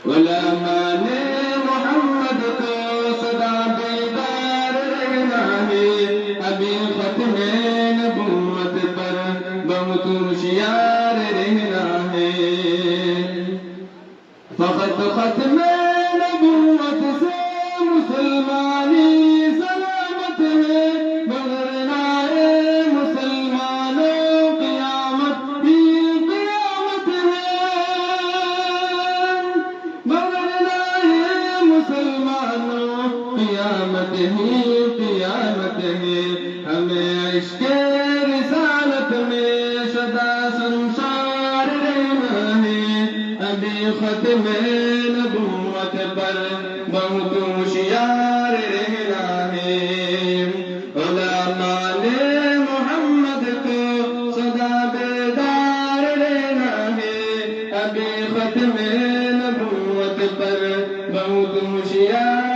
علماء نے محمد کو سدا بیدار رہنا ہے، ابھی ختم نبوت پر بہت ہوشیار رہنا ہے۔ فقط ختم نبوت سے مسلمانی سلامت ہے، بغیر مسلمانوں قیامت ہی قیامت ہے، بغیر مسلمانوں قیامت ہی قیامت ہے۔ ہمیں عشق رسالت میں سدا سنسار رہنا ہے، ابھی ختم نبوت پر بہت ہوشیار رہنا ہے۔ علماء نے محمد کو سدا بیدار رہنا ہے، ابھی ختم نبوت پر بہت ہوشیار